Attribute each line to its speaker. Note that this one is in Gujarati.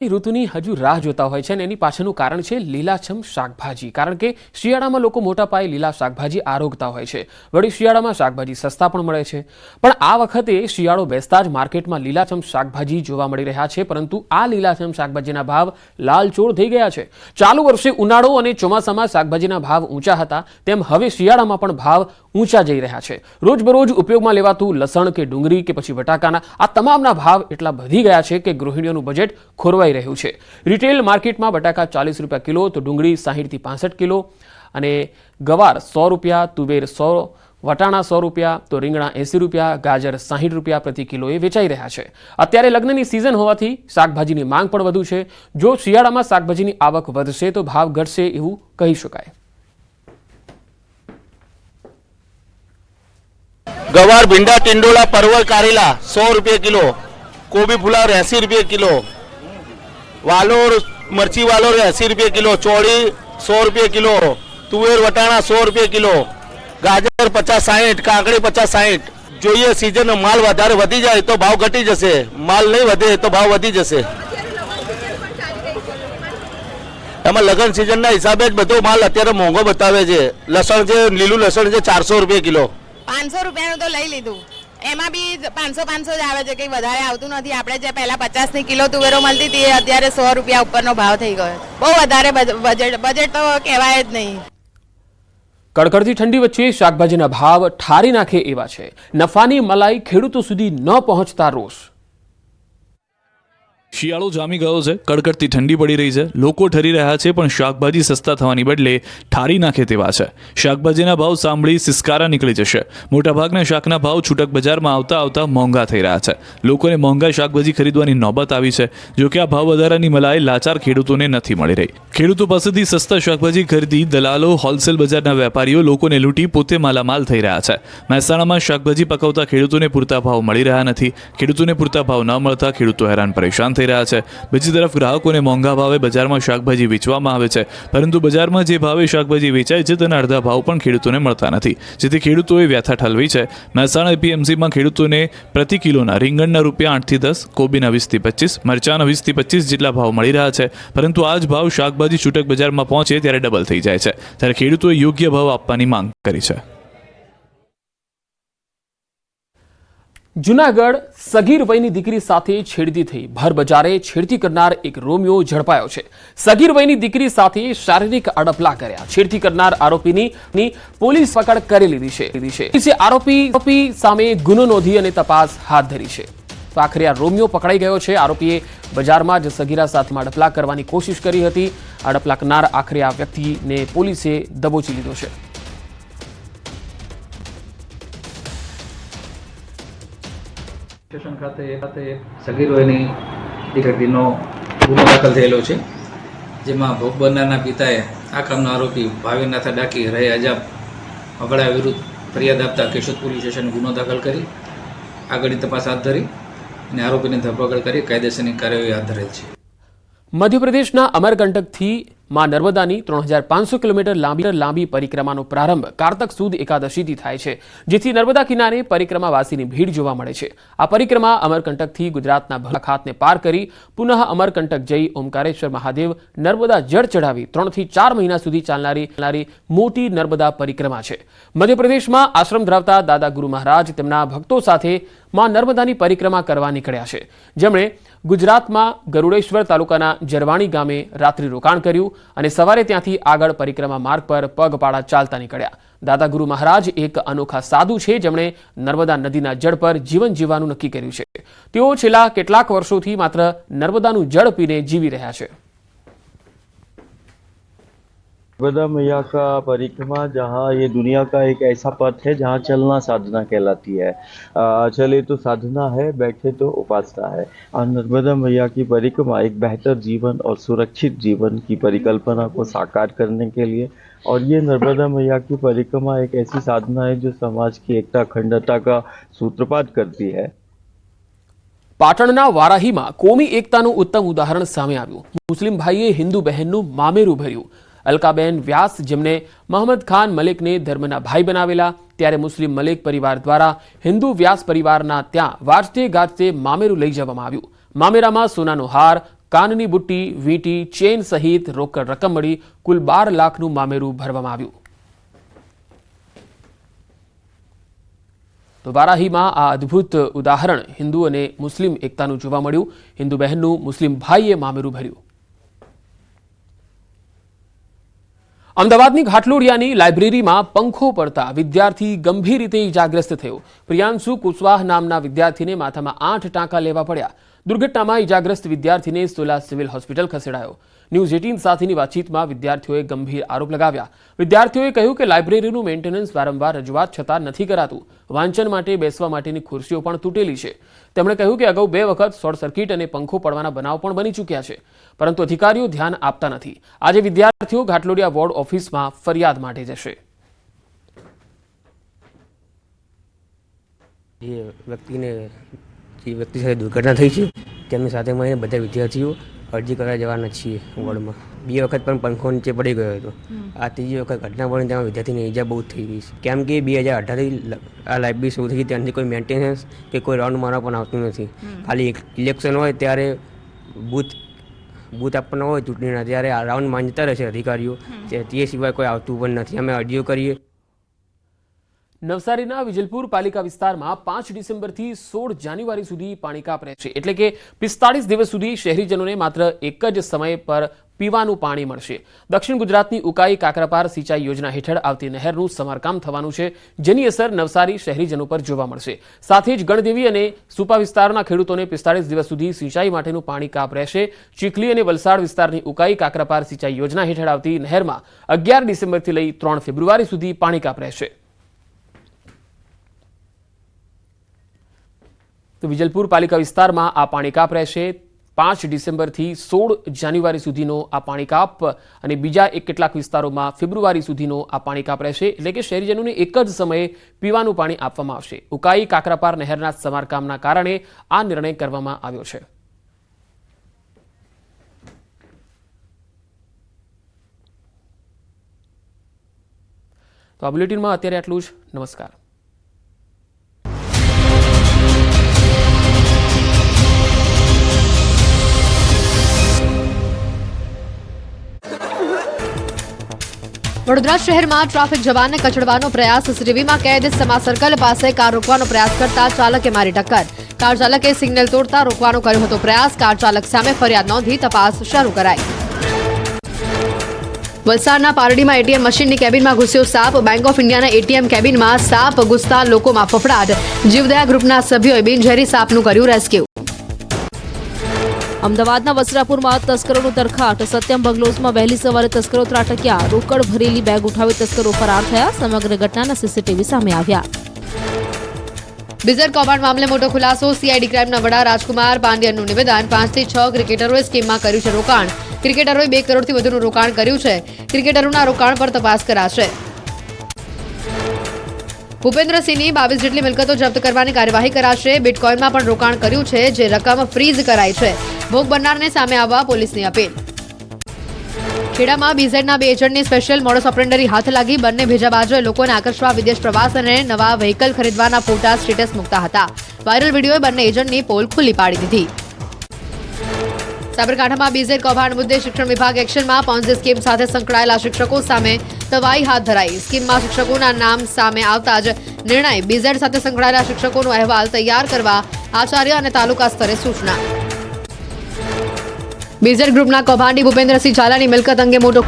Speaker 1: ઋતુની હજુ રાહ જોતા હોય છે અને એની પાછળનું કારણ છે લીલાછમ શાકભાજી. કારણ કે શિયાળામાં લોકો મોટા પાયે લીલા શાકભાજી આરોગતા હોય છે. વળી શિયાળામાં શાકભાજી સસ્તા પણ મળે છે. પણ આ વખતે શિયાળો બેસતા જ માર્કેટમાં લીલાછમ શાકભાજી જોવા મળી રહ્યા છે. પરંતુ આ લીલાછમ શાકભાજીના ભાવ લાલચોળ થઈ ગયા છે. ચાલુ વર્ષે ઉનાળો અને ચોમાસામાં શાકભાજીના ભાવ ઊંચા હતા, તેમ હવે શિયાળામાં પણ ભાવ ઊંચા જઈ રહ્યા છે. રોજબરોજ ઉપયોગમાં લેવાતું લસણ કે ડુંગળી કે પછી બટાકાના આ તમામના ભાવ એટલા વધી ગયા છે કે ગૃહિણીઓનું બજેટ ખોરવાઈ રહ્યું છે. રિટેલ માર્કેટમાં બટાકા 40 રૂપિયા કિલો, તો ડુંગળી 60 થી 65 કિલો અને ગવાર 100 રૂપિયા, તુવેર 100, વટાણા 100 રૂપિયા, તો રીંગણા 80 રૂપિયા, ગાજર 60 રૂપિયા પ્રતિ કિલોએ વેચાઈ રહ્યા છે. અત્યારે લગ્નની સિઝન હોવાથી શાકભાજીની માંગ પણ વધુ છે. જો શિયાળામાં શાકભાજીની આવક વધશે તો ભાવ ઘટશે એવું કહી શકાય.
Speaker 2: गवार, भिंडा, टिंडोला, परवल, कारेला 100 रुपये किलो, गोभी फुलावर 80 रुपये किलो, वालोर मरची वालोर 80 रुपये किलो, चौड़ी 100 रुपये किलो, तुवेर वटाणा 100 रुपये किलो, गाजर 50-60, काकड़ी 50-60. જોઈએ સીઝન માલ વધારે વધી જાય તો ભાવ ઘટી જશે, માલ નહીં વધે તો ભાવ વધી જશે. એમાં લગ્ન સિઝનના હિસાબે જ બધો માલ અત્યારે મોંઘો બતાવે છે. લસણ છે, લીલું લસણ છે 400 રૂપિયા કિલો.
Speaker 3: 500 રૂપિયાનું તો લઈ લીધું, એમાં બી 500 જ આવે છે, કંઈ વધારે આવતું નથી. આપણે જે પહેલા 50 ની કિલો તુવેરો મળતી હતી એ અત્યારે 100 રૂપિયા ઉપરનો ભાવ થઈ ગયો. બહુ વધારે બજેટ તો કહેવાય જ નહીં.
Speaker 1: કડકડતી ઠંડી વચ્ચે શાકભાજીના ભાવ ઠારી નાખે એવા છે. નફાની મલાઈ ખેડૂતો સુધી ન પહોંચતા રોષ.
Speaker 4: શિયાળો જામી ગયો છે, કડકડતી ઠંડી પડી રહી છે, લોકો ઠરી રહ્યા છે, પણ શાકભાજી સસ્તા થવાની બદલે ઠારી નાખે તેવા છે. શાકભાજીના ભાવ સાંભળી સિસકારા નીકળી જશે. મોટાભાગના શાકના ભાવ છૂટક બજારમાં આવતા આવતા મોંઘા થઈ રહ્યા છે. લોકોને મોંઘા શાકભાજી ખરીદવાની નોબત આવી છે. જોકે આ ભાવ વધારાની મલાઈ લાચાર ખેડૂતોને નથી મળી રહી. ખેડૂતો પાસેથી સસ્તા શાકભાજી ખરીદી દલાલો, હોલસેલ બજારના વેપારીઓ લોકોને લૂંટી પોતે માલામાલ થઈ રહ્યા છે. મહેસાણામાં શાકભાજી પકવતા ખેડૂતોને પૂરતા ભાવ મળી રહ્યા નથી. ખેડૂતોને પૂરતા ભાવ ન મળતા ખેડૂતો હેરાન પરેશાન થઈ રહ્યા છે. બીજી તરફ ગ્રાહકોને મોંઘા ભાવે બજારમાં શાકભાજી વેચવામાં આવે છે, પરંતુ બજારમાં જે ભાવે શાકભાજી વેચાય છે તેના અડધા ભાવ પણ ખેડૂતોને મળતા નથી, જેથી ખેડૂતોએ વ્યથા ઠલવી છે. મહેસાણા એપીએમસીમાં ખેડૂતોને પ્રતિ કિલોના રીંગણના રૂપિયા 8 થી 10, કોબીના 20 થી 25, મરચાના 20 થી 25 જેટલા ભાવ મળી રહ્યા છે. પરંતુ આ જ ભાવ શાકભાજી છૂટક બજારમાં પહોંચે ત્યારે ડબલ થઈ જાય છે. ત્યારે ખેડૂતોએ યોગ્ય ભાવ આપવાની માંગ કરી છે.
Speaker 1: જૂનાગઢ સગીર વયની દીકરી સાથે છેડતી થઈ ભર બજારે છેડતી કરનાર એક રોમિયો ઝડપાયો છે. સગીર વયની દીકરી સાથે શારીરિક અડપલા કર્યા. છેડતી કરનાર આરોપીની પોલીસ પકડ કરી લીધી છે. પોલીસે આરોપી સામે ગુનો નોંધી અને તપાસ હાથ ધરી છે. તો આખરે આ રોમિયો પકડાઈ ગયો છે. આરોપીએ બજારમાં જ સગીરા સાથે અડપલા કરવાની કોશિશ કરી હતી. અડપલા કરનાર આખરે આ વ્યક્તિને પોલીસે દબોચી લીધો છે.
Speaker 5: સ્ટેશન ખાતે સગીર વયની દીકરીનો ગુનો દાખલ થયેલો છે, જેમાં ભોગ બનનારના પિતાએ આ કામનો આરોપી ભાવિનાથ ડાકી રહે અજાબ અગડા વિરુદ્ધ ફરિયાદ આપતા કેશોદ પોલીસ સ્ટેશન ગુનો દાખલ કરી આગળની તપાસ હાથ ધરી અને આરોપીની ધરપકડ કરી કાયદેસરની કાર્યવાહી હાથ ધરેલ છે.
Speaker 1: મધ્યપ્રદેશના અમરકંટકથી માં નર્મદાની 3500 કિલોમીટર લાંબી પરિક્રમાનો પ્રારંભ કારતક સુદ એકાદશીથી થાય છે, જેથી નર્મદા કિનારે પરિક્રમાવાસીની ભીડ જોવા મળે છે. આ પરિક્રમા અમરકંટકથી ગુજરાતના ખાતને પાર કરી પુનઃ અમરકંટક જઈ ઓમકારેશ્વર મહાદેવ નર્મદા જળ ચઢાવી 3 થી 4 મહિના સુધી ચાલનારી મોટી નર્મદા પરિક્રમા છે. મધ્યપ્રદેશમાં આશ્રમ ધરાવતા દાદા ગુરુ મહારાજ તેમના ભક્તો સાથે માં નર્મદાની પરિક્રમા કરવા નીકળ્યા છે, જેમણે ગુજરાતમાં ગરુડેશ્વર તાલુકાના જરવાણી ગામે રાત્રિ રોકાણ કર્યું અને સવારે ત્યાંથી આગળ પરિક્રમા માર્ગ પર પગપાળા ચાલતા નીકળ્યા. દાદા ગુરુ મહારાજ એક અનોખા સાધુ છે, જેમણે નર્મદા નદીના જળ પર જીવન જીવવાનું નક્કી કર્યું છે. તેઓ છેલ્લા કેટલાક વર્ષોથી માત્ર નર્મદાનું જળ પીને જીવી રહ્યા છે.
Speaker 6: नर्मदा मैया का परिक्रमा जहाँ ये दुनिया का एक ऐसा पथ है जहाँ चलना साधना कहलाती है. चले तो साधना है, बैठे तो उपासना है. और नर्मदा मैया की परिक्रमा एक बेहतर जीवन और सुरक्षित जीवन की परिकल्पना को साकार करने के लिए, और ये नर्मदा मैया की परिक्रमा एक ऐसी साधना है जो समाज की एकता अखंडता का सूत्रपात करती है.
Speaker 1: પાટણના વારાહીમાં કોમી એકતાનું ઉત્તમ ઉદાહરણ સામે આવ્યું. મુસ્લિમ ભાઈએ હિન્દુ બહેનનું મામેરું ભર્યું. અલકાબેન વ્યાસ, જેમને મોહમ્મદ ખાન મલિકને ધર્મના ભાઈ બનાવેલા, ત્યારે મુસ્લિમ મલિક પરિવાર દ્વારા હિન્દુ વ્યાસ પરિવારના ત્યાં વાજતે ગાજતે મામેરું લઈ જવામાં આવ્યું. મામેરામાં સોનાનો હાર, કાનની બુટ્ટી, વીંટી, ચેન સહિત રોકડ રકમ મળી કુલ 12 લાખનું મામેરું ભરવામાં આવ્યું. તો વારાહીમાં આ અદ્ભુત ઉદાહરણ હિન્દુ અને મુસ્લિમ એકતાનું જોવા મળ્યું. હિન્દુ બહેનનું મુસ્લિમ ભાઈએ મામેરું ભર્યું. અમદાવાદની ઘાટલોડિયાની લાઇબ્રેરીમાં પંખો પડતા વિદ્યાર્થી ગંભીર રીતે ઇજાગ્રસ્ત થયો. પ્રિયાંશુ કુશવાહ નામના વિદ્યાર્થીને માથામાં 8 ટાંકા લેવા પડ્યા. દુર્ઘટનામાં ઇજાગ્રસ્ત વિદ્યાર્થીને સોલા સિવિલ હોસ્પિટલ ખસેડાયો. ન્યૂઝ 18 સાથેની વાતચીતમાં વિદ્યાર્થીઓએ ગંભીર આરોપ લગાવ્યા. વિદ્યાર્થીઓએ કહ્યું કે લાઇબ્રેરીનું મેન્ટેનન્સ વારંવાર રજૂઆત છતાં નથી કરાતું. વાંચન માટે બેસવા માટેની ખુરશીઓ પણ તૂટેલી છે. તેમણે કહ્યું કે અગાઉ 2 વખત શોર્ટ સર્કિટ અને પંખો પડવાના બનાવ પણ બની ચૂક્યા છે, પરંતુ અધિકારીઓ ધ્યાન આપતા નથી. આજે વિદ્યાર્થીઓ ઘાટલોડિયા વોર્ડ ઓફિસમાં ફરિયાદ માટે જશે.
Speaker 7: જે વ્યક્તિ સાથે દુર્ઘટના થઈ છે તેમની સાથે મળીને બધા વિદ્યાર્થીઓ અરજી કરવા જવાના છીએ વોર્ડમાં. 2 વખત પણ પંખો નીચે પડી ગયો હતો. આ ત્રીજી વખત ઘટના બની તેમાં વિદ્યાર્થીની ઈજા બહુ થઈ ગઈ છે, કેમ કે 2018થી આ લાઇબ્રેરી શરૂ થઈ ત્યાંથી કોઈ મેન્ટેનન્સ કે કોઈ રાઉન્ડ મારવા પણ આવતું નથી. ખાલી ઇલેક્શન હોય ત્યારે બૂથ આપવાના હોય ચૂંટણીના ત્યારે આ રાઉન્ડ મારી જતા રહેશે અધિકારીઓ, તે સિવાય કોઈ આવતું પણ નથી. અમે અરજીઓ કરીએ.
Speaker 1: નવસારીના વિજલપુર પાલિકા વિસ્તારમાં 5 ડિસેમ્બરથી 16 જાન્યુઆરી સુધી પાણી કાપ રહેશે. એટલે કે 45 દિવસ સુધી શહેરીજનોને માત્ર એક જ સમય પર પીવાનું પાણી મળશે. દક્ષિણ ગુજરાતની ઉકાઈ કાકરાપાર સિંચાઈ યોજના હેઠળ આવતી નહેરનું સમારકામ થવાનું છે, જેની અસર નવસારી શહેરીજનો પર જોવા મળશે. સાથે જ ગણદેવી અને સુપા વિસ્તારના ખેડૂતોને 45 દિવસ સુધી સિંચાઈ માટેનું પાણી કાપ રહેશે. ચીખલી અને વલસાડ વિસ્તારની ઉકાઈ કાકરાપાર સિંચાઈ યોજના હેઠળ આવતી નહેરમાં 11 ડિસેમ્બરથી લઈ 3 ફેબ્રુઆરી સુધી પાણી કાપ રહેશે. તો વિજલપુર પાલિકા વિસ્તારમાં આ પાણી કાપ રહેશે. 5 ડિસેમ્બરથી 16 જાન્યુઆરી સુધીનો આ પાણી કાપ અને બીજા કેટલાક વિસ્તારોમાં ફેબ્રુઆરી સુધીનો આ પાણી કાપ રહેશે. એટલે કે શહેરીજનોને એક જ સમયે પીવાનું પાણી આપવામાં આવશે. ઉકાઈ કાકરાપાર નહેરના સમારકામના કારણે આ નિર્ણય કરવામાં આવ્યો છે. તો આ બુલેટિનમાં અત્યારે આટલું જ. નમસ્કાર.
Speaker 8: વડોદરા શહેરમાં ટ્રાફિક જવાનને કચડવાનો પ્રયાસ. સીસીટીવીમાં કેદ. સમા સર્કલ પાસે કાર રોકવાનો પ્રયાસ કરતા ચાલકે મારી ટક્કર. કાર ચાલકે સિગ્નલ તોડતા રોકવાનો કર્યો હતો પ્રયાસ. કાર ચાલક સામે ફરિયાદ નોંધી તપાસ શરૂ કરાઈ. વલસાડના પારડીમાં એટીએમ મશીનની કેબિનમાં ઘૂસ્યો સાપ. બેંક ઓફ ઇન્ડિયાના એટીએમ કેબિનમાં સાપ ઘૂસતા લોકોમાં ફફડાટ. જીવદયા ગ્રુપના સભ્યોએ બિનઝેરી સાપનું કર્યું રેસ્ક્યુ.
Speaker 9: અમદાવાદના વસ્ત્રાપુરમાં તસ્કરોનું તરખાટ. સત્યમ બંગલોઝમાં વહેલી સવારે તસ્કરો ત્રાટક્યા. રોકડ ભરેલી બેગ ઉઠાવી તસ્કરો ફરાર થયા. સમગ્ર ઘટનાના સીસીટીવી સામે આવ્યા.
Speaker 8: બીઝર કૌભાંડ મામલે મોટો ખુલાસો. સીઆઈડી ક્રાઇમના વડા રાજકુમાર પાંડ્યનનું નિવેદન. 5 થી 6 ક્રિકેટરોએ સ્કીમમાં કર્યું છે રોકાણ. ક્રિકેટરોએ 2 કરોડથી વધુનું રોકાણ કર્યું છે. ક્રિકેટરોના રોકાણ પર તપાસ કરાશે. ભૂપેન્દ્રસિંહની 22 જેટલી મિલકતો જપ્ત કરવાની કાર્યવાહી કરાશે. બિટકોઇનમાં પણ રોકાણ કર્યું છે, જે રકમ ફ્રીઝ કરાઈ છે. ભોગ બનનારને સામે આવવા પોલીસની અપીલ. ખેડામાં બીઝેડના 2 એજન્ટની સ્પેશિયલ મોડસ ઓપરેન્ડરી હાથ લાગી. બંને ભેજાબાજોએ લોકોને આકર્ષવા વિદેશ પ્રવાસ અને નવા વ્હીકલ ખરીદવાના ફોટા સ્ટેટસ મૂકતા હતા. વાયરલ વિડીયોએ બંને એજન્ટની પોલ ખુલ્લી પાડી દીધી. સાબરકાંઠામાં બીઝેડ કૌભાંડ મુદ્દે શિક્ષણ વિભાગ એક્શનમાં. પોન્ઝી સ્કીમ સાથે સંકળાયેલા શિક્ષકો સામે તવાઈ હાથ ધરાઈ. સ્કીમમાં શિક્ષકોના નામ સામે આવતા જ નિર્ણય. બીઝેડ સાથે સંકળાયેલા શિક્ષકોનો અહેવાલ તૈયાર કરવા આચાર્ય અને તાલુકા સ્તરે સૂચના. બીઝેડ ગ્રુપના કૌભાંડી ભૂપેન્દ્રસિંહ ઝાલાની મિલકત અંગે મોટો